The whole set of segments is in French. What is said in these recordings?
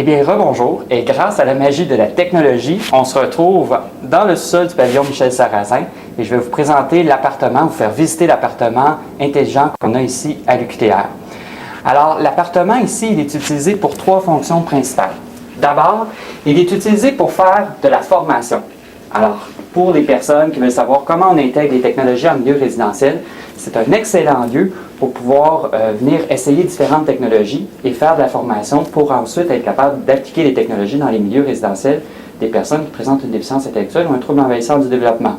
Eh bien, rebonjour, et grâce à la magie de la technologie, on se retrouve dans le sol du pavillon Michel Sarrazin et je vais vous présenter l'appartement, vous faire visiter l'appartement intelligent qu'on a ici à l'UQTR. Alors, l'appartement ici, il est utilisé pour 3 fonctions principales. D'abord, il est utilisé pour faire de la formation. Alors, pour les personnes qui veulent savoir comment on intègre les technologies en milieu résidentiel, c'est un excellent lieu pour pouvoir venir essayer différentes technologies et faire de la formation pour ensuite être capable d'appliquer les technologies dans les milieux résidentiels des personnes qui présentent une déficience intellectuelle ou un trouble envahissant du développement.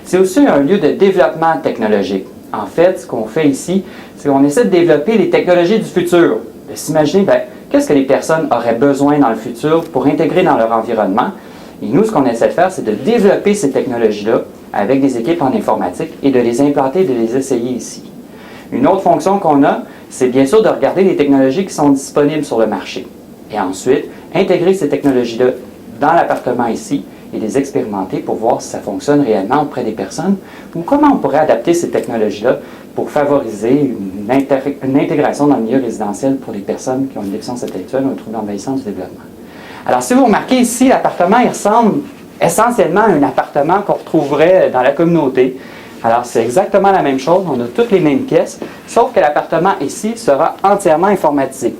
C'est aussi un lieu de développement technologique. En fait, ce qu'on fait ici, c'est qu'on essaie de développer les technologies du futur, de s'imaginer, qu'est-ce que les personnes auraient besoin dans le futur pour intégrer dans leur environnement. Et nous, ce qu'on essaie de faire, c'est de développer ces technologies-là avec des équipes en informatique et de les implanter et de les essayer ici. Une autre fonction qu'on a, c'est bien sûr de regarder les technologies qui sont disponibles sur le marché. Et ensuite, intégrer ces technologies-là dans l'appartement ici et les expérimenter pour voir si ça fonctionne réellement auprès des personnes ou comment on pourrait adapter ces technologies-là pour favoriser une intégration dans le milieu résidentiel pour les personnes qui ont une déficience intellectuelle ou un trouble envahissant du développement. Alors, si vous remarquez ici, l'appartement, il ressemble essentiellement à un appartement qu'on retrouverait dans la communauté. Alors, c'est exactement la même chose, on a toutes les mêmes pièces, sauf que l'appartement ici sera entièrement informatisé.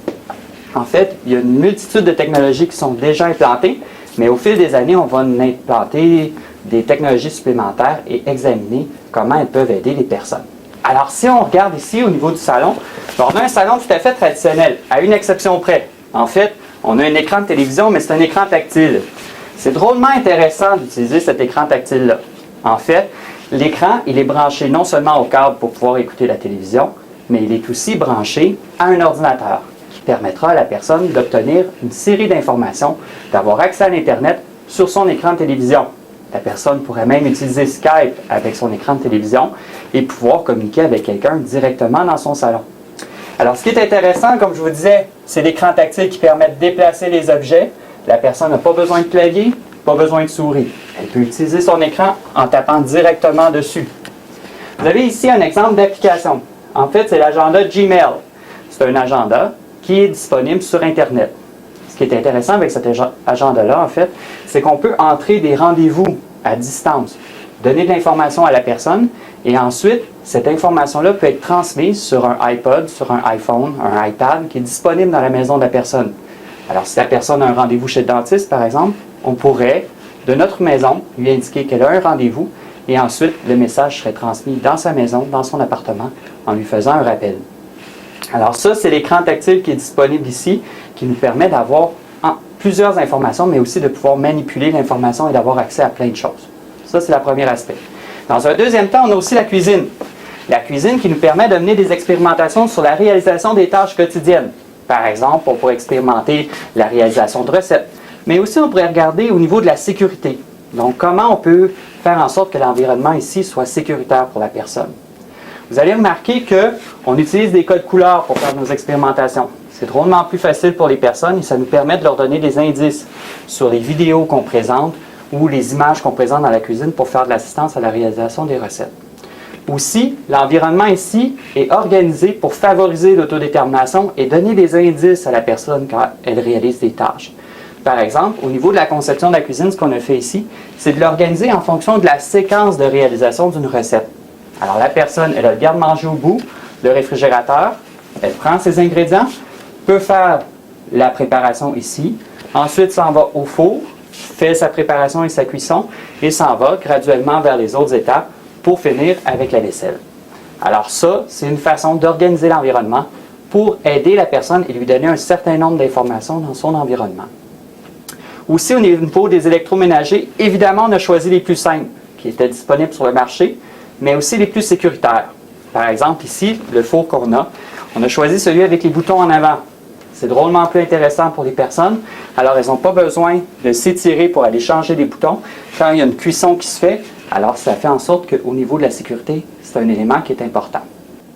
En fait, il y a une multitude de technologies qui sont déjà implantées, mais au fil des années, on va implanter des technologies supplémentaires et examiner comment elles peuvent aider les personnes. Alors, si on regarde ici au niveau du salon, on a un salon tout à fait traditionnel, à une exception près. En fait, on a un écran de télévision, mais c'est un écran tactile. C'est drôlement intéressant d'utiliser cet écran tactile-là. En fait, l'écran, il est branché non seulement au câble pour pouvoir écouter la télévision, mais il est aussi branché à un ordinateur qui permettra à la personne d'obtenir une série d'informations, d'avoir accès à l'Internet sur son écran de télévision. La personne pourrait même utiliser Skype avec son écran de télévision et pouvoir communiquer avec quelqu'un directement dans son salon. Alors, ce qui est intéressant, comme je vous disais, c'est l'écran tactile qui permet de déplacer les objets. La personne n'a pas besoin de clavier, pas besoin de souris. Elle peut utiliser son écran en tapant directement dessus. Vous avez ici un exemple d'application. En fait, c'est l'agenda Gmail. C'est un agenda qui est disponible sur Internet. Ce qui est intéressant avec cet agenda-là, en fait, c'est qu'on peut entrer des rendez-vous à distance, donner de l'information à la personne, et ensuite, cette information-là peut être transmise sur un iPod, sur un iPhone, un iPad qui est disponible dans la maison de la personne. Alors, si la personne a un rendez-vous chez le dentiste, par exemple, on pourrait, de notre maison, lui indiquer qu'elle a un rendez-vous et ensuite, le message serait transmis dans sa maison, dans son appartement, en lui faisant un rappel. Alors ça, c'est l'écran tactile qui est disponible ici, qui nous permet d'avoir plusieurs informations, mais aussi de pouvoir manipuler l'information et d'avoir accès à plein de choses. Ça, c'est le premier aspect. Dans un deuxième temps, on a aussi la cuisine. La cuisine qui nous permet de mener des expérimentations sur la réalisation des tâches quotidiennes. Par exemple, on pourrait expérimenter la réalisation de recettes. Mais aussi, on pourrait regarder au niveau de la sécurité. Donc, comment on peut faire en sorte que l'environnement ici soit sécuritaire pour la personne. Vous allez remarquer qu'on utilise des codes couleurs pour faire nos expérimentations. C'est drôlement plus facile pour les personnes et ça nous permet de leur donner des indices sur les vidéos qu'on présente ou les images qu'on présente dans la cuisine pour faire de l'assistance à la réalisation des recettes. Aussi, l'environnement ici est organisé pour favoriser l'autodétermination et donner des indices à la personne quand elle réalise des tâches. Par exemple, au niveau de la conception de la cuisine, ce qu'on a fait ici, c'est de l'organiser en fonction de la séquence de réalisation d'une recette. Alors la personne, elle a le garde-manger au bout, le réfrigérateur, elle prend ses ingrédients, peut faire la préparation ici, ensuite s'en va au four, fait sa préparation et sa cuisson, et s'en va graduellement vers les autres étapes pour finir avec la vaisselle. Alors ça, c'est une façon d'organiser l'environnement pour aider la personne et lui donner un certain nombre d'informations dans son environnement. Aussi, au niveau des électroménagers, évidemment, on a choisi les plus simples, qui étaient disponibles sur le marché, mais aussi les plus sécuritaires. Par exemple, ici, le four qu'on a, on a choisi celui avec les boutons en avant. C'est drôlement plus intéressant pour les personnes. Alors, elles n'ont pas besoin de s'étirer pour aller changer les boutons. Quand il y a une cuisson qui se fait, alors ça fait en sorte qu'au niveau de la sécurité, c'est un élément qui est important.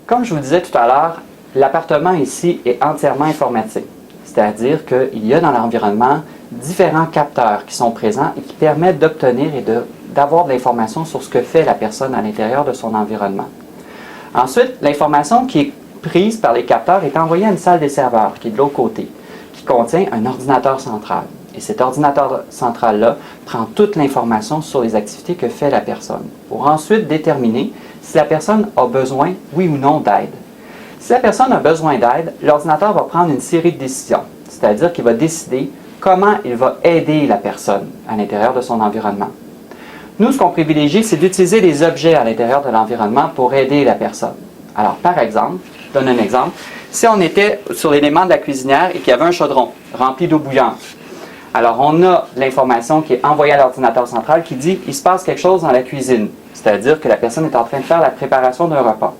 Comme je vous disais tout à l'heure, l'appartement ici est entièrement informatique. C'est-à-dire qu'il y a dans l'environnement différents capteurs qui sont présents et qui permettent d'obtenir et d'avoir de l'information sur ce que fait la personne à l'intérieur de son environnement. Ensuite, l'information qui est prise par les capteurs est envoyée à une salle des serveurs qui est de l'autre côté, qui qui contient un ordinateur central. Et cet ordinateur central-là prend toute l'information sur les activités que fait la personne, pour ensuite déterminer si la personne a besoin, oui ou non, d'aide. Si la personne a besoin d'aide, l'ordinateur va prendre une série de décisions, c'est-à-dire qu'il va décider comment il va aider la personne à l'intérieur de son environnement. Nous, ce qu'on privilégie, c'est d'utiliser les objets à l'intérieur de l'environnement pour aider la personne. Alors, par exemple, je donne un exemple, si on était sur l'élément de la cuisinière et qu'il y avait un chaudron rempli d'eau bouillante, alors on a l'information qui est envoyée à l'ordinateur central qui dit « il se passe quelque chose dans la cuisine », c'est-à-dire que la personne est en train de faire la préparation d'un repas.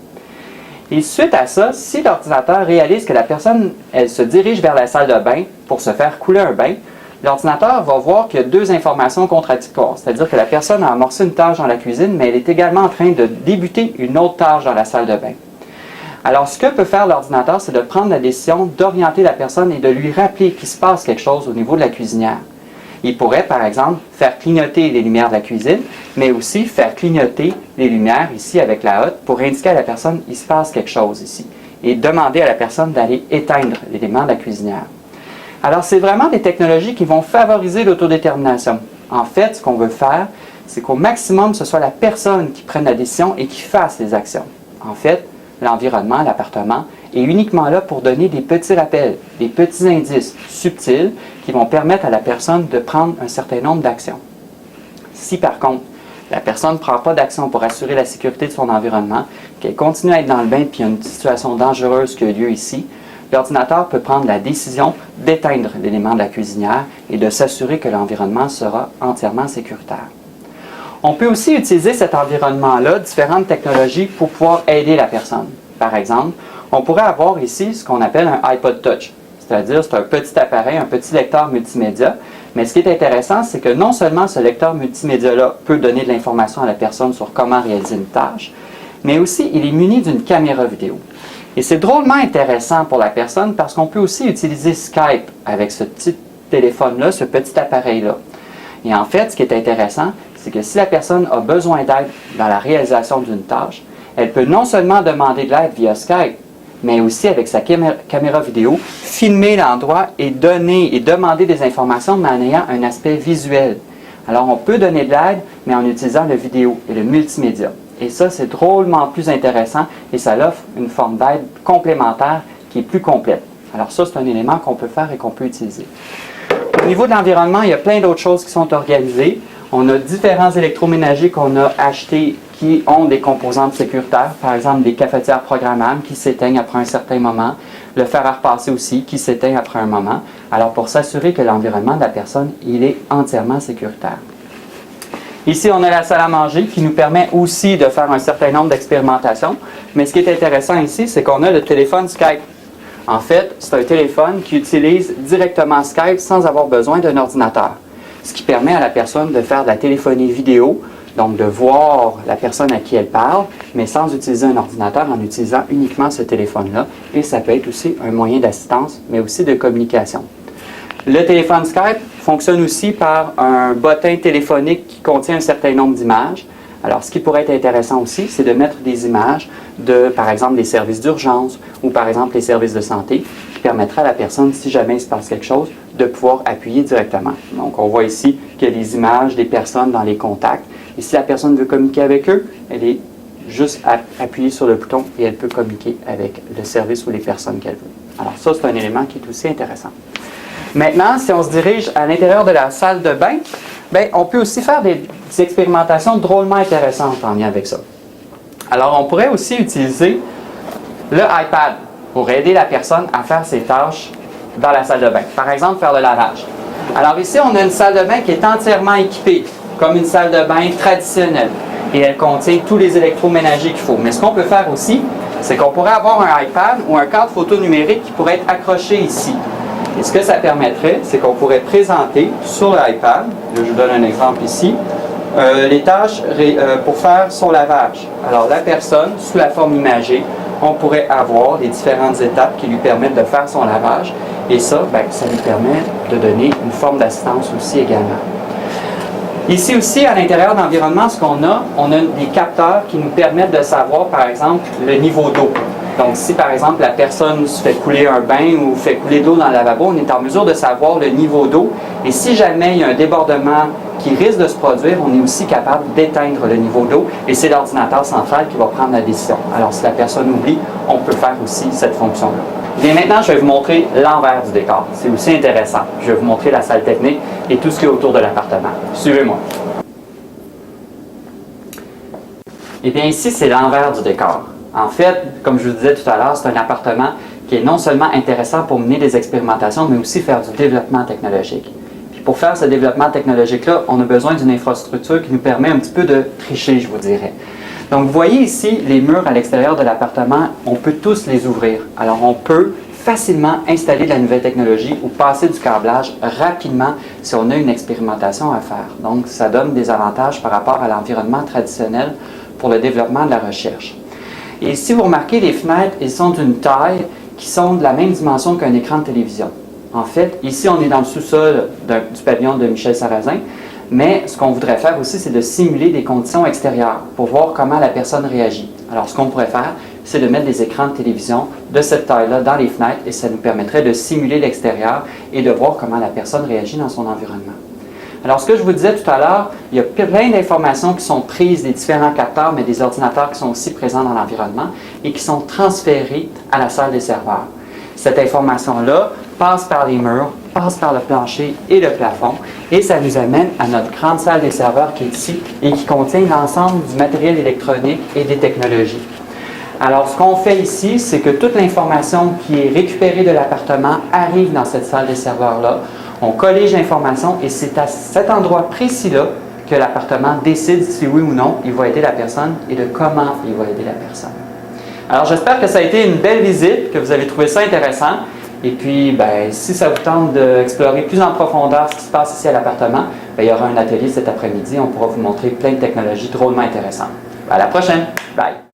Et suite à ça, si l'ordinateur réalise que la personne, elle se dirige vers la salle de bain pour se faire couler un bain, l'ordinateur va voir qu'il y a deux informations contradictoires, c'est-à-dire que la personne a amorcé une tâche dans la cuisine, mais elle est également en train de débuter une autre tâche dans la salle de bain. Alors, ce que peut faire l'ordinateur, c'est de prendre la décision d'orienter la personne et de lui rappeler qu'il se passe quelque chose au niveau de la cuisinière. Il pourrait, par exemple, faire clignoter les lumières de la cuisine, mais aussi faire clignoter les lumières ici avec la hotte pour indiquer à la personne qu'il se passe quelque chose ici et demander à la personne d'aller éteindre l'élément de la cuisinière. Alors, c'est vraiment des technologies qui vont favoriser l'autodétermination. En fait, ce qu'on veut faire, c'est qu'au maximum, ce soit la personne qui prenne la décision et qui fasse les actions. En fait, l'environnement, l'appartement, est uniquement là pour donner des petits rappels, des petits indices subtils qui vont permettre à la personne de prendre un certain nombre d'actions. Si par contre, la personne ne prend pas d'action pour assurer la sécurité de son environnement, qu'elle continue à être dans le bain et qu'il y a une situation dangereuse qui a lieu ici, l'ordinateur peut prendre la décision d'éteindre l'élément de la cuisinière et de s'assurer que l'environnement sera entièrement sécuritaire. On peut aussi utiliser cet environnement-là, différentes technologies, pour pouvoir aider la personne. Par exemple, on pourrait avoir ici ce qu'on appelle un iPod Touch, c'est-à-dire c'est un petit appareil, un petit lecteur multimédia, mais ce qui est intéressant, c'est que non seulement ce lecteur multimédia-là peut donner de l'information à la personne sur comment réaliser une tâche, mais aussi il est muni d'une caméra vidéo. Et c'est drôlement intéressant pour la personne parce qu'on peut aussi utiliser Skype avec ce petit téléphone-là, ce petit appareil-là. Et en fait, ce qui est intéressant, c'est que si la personne a besoin d'aide dans la réalisation d'une tâche, elle peut non seulement demander de l'aide via Skype, mais aussi avec sa caméra vidéo, filmer l'endroit et demander des informations, mais en ayant un aspect visuel. Alors, on peut donner de l'aide, mais en utilisant le vidéo et le multimédia. Et ça, c'est drôlement plus intéressant et ça offre une forme d'aide complémentaire qui est plus complète. Alors ça, c'est un élément qu'on peut faire et qu'on peut utiliser. Au niveau de l'environnement, il y a plein d'autres choses qui sont organisées. On a différents électroménagers qu'on a achetés qui ont des composantes sécuritaires, par exemple des cafetières programmables qui s'éteignent après un certain moment, le fer à repasser aussi qui s'éteint après un moment. Alors pour s'assurer que l'environnement de la personne, il est entièrement sécuritaire. Ici, on a la salle à manger qui nous permet aussi de faire un certain nombre d'expérimentations. Mais ce qui est intéressant ici, c'est qu'on a le téléphone Skype. En fait, c'est un téléphone qui utilise directement Skype sans avoir besoin d'un ordinateur. Ce qui permet à la personne de faire de la téléphonie vidéo, donc de voir la personne à qui elle parle, mais sans utiliser un ordinateur, en utilisant uniquement ce téléphone-là. Et ça peut être aussi un moyen d'assistance, mais aussi de communication. Le téléphone Skype fonctionne aussi par un bottin téléphonique qui contient un certain nombre d'images. Alors, ce qui pourrait être intéressant aussi, c'est de mettre des images de, par exemple, des services d'urgence ou, par exemple, les services de santé qui permettraient à la personne, si jamais il se passe quelque chose, de pouvoir appuyer directement. Donc, on voit ici qu'il y a des images des personnes dans les contacts. Et si la personne veut communiquer avec eux, elle est juste à appuyer sur le bouton et elle peut communiquer avec le service ou les personnes qu'elle veut. Alors, ça, c'est un élément qui est aussi intéressant. Maintenant, si on se dirige à l'intérieur de la salle de bain, bien, on peut aussi faire des expérimentations drôlement intéressantes en lien avec ça. Alors, on pourrait aussi utiliser le iPad pour aider la personne à faire ses tâches dans la salle de bain. Par exemple, faire le lavage. Alors ici, on a une salle de bain qui est entièrement équipée, comme une salle de bain traditionnelle. Et elle contient tous les électroménagers qu'il faut. Mais ce qu'on peut faire aussi, c'est qu'on pourrait avoir un iPad ou un cadre photo numérique qui pourrait être accroché ici. Et ce que ça permettrait, c'est qu'on pourrait présenter sur l'iPad, je vous donne un exemple ici, les tâches pour faire son lavage. Alors la personne, sous la forme imagée, on pourrait avoir les différentes étapes qui lui permettent de faire son lavage. Et ça, bien, ça lui permet de donner une forme d'assistance aussi également. Ici aussi, à l'intérieur de l'environnement, ce qu'on a, on a des capteurs qui nous permettent de savoir, par exemple, le niveau d'eau. Donc, si par exemple la personne se fait couler un bain ou fait couler de l'eau dans le lavabo, on est en mesure de savoir le niveau d'eau. Et si jamais il y a un débordement qui risque de se produire, on est aussi capable d'éteindre le niveau d'eau et c'est l'ordinateur central qui va prendre la décision. Alors, si la personne oublie, on peut faire aussi cette fonction-là. Bien, maintenant, je vais vous montrer l'envers du décor. C'est aussi intéressant. Je vais vous montrer la salle technique et tout ce qui est autour de l'appartement. Suivez-moi. Eh bien, ici, c'est l'envers du décor. En fait, comme je vous disais tout à l'heure, c'est un appartement qui est non seulement intéressant pour mener des expérimentations, mais aussi faire du développement technologique. Puis pour faire ce développement technologique-là, on a besoin d'une infrastructure qui nous permet un petit peu de tricher, je vous dirais. Donc, vous voyez ici, les murs à l'extérieur de l'appartement, on peut tous les ouvrir. Alors, on peut facilement installer de la nouvelle technologie ou passer du câblage rapidement si on a une expérimentation à faire. Donc, ça donne des avantages par rapport à l'environnement traditionnel pour le développement de la recherche. Et si vous remarquez, les fenêtres, elles sont d'une taille qui sont de la même dimension qu'un écran de télévision. En fait, ici, on est dans le sous-sol du pavillon de Michel Sarrazin, mais ce qu'on voudrait faire aussi, c'est de simuler des conditions extérieures pour voir comment la personne réagit. Alors, ce qu'on pourrait faire, c'est de mettre des écrans de télévision de cette taille-là dans les fenêtres et ça nous permettrait de simuler l'extérieur et de voir comment la personne réagit dans son environnement. Alors, ce que je vous disais tout à l'heure, il y a plein d'informations qui sont prises des différents capteurs, mais des ordinateurs qui sont aussi présents dans l'environnement et qui sont transférées à la salle des serveurs. Cette information-là passe par les murs, passe par le plancher et le plafond, et ça nous amène à notre grande salle des serveurs qui est ici et qui contient l'ensemble du matériel électronique et des technologies. Alors, ce qu'on fait ici, c'est que toute l'information qui est récupérée de l'appartement arrive dans cette salle des serveurs-là. On collige l'information et c'est à cet endroit précis-là que l'appartement décide si oui ou non il va aider la personne et de comment il va aider la personne. Alors, j'espère que ça a été une belle visite, que vous avez trouvé ça intéressant. Et puis, si ça vous tente d'explorer plus en profondeur ce qui se passe ici à l'appartement, il y aura un atelier cet après-midi. On pourra vous montrer plein de technologies drôlement intéressantes. À la prochaine! Bye!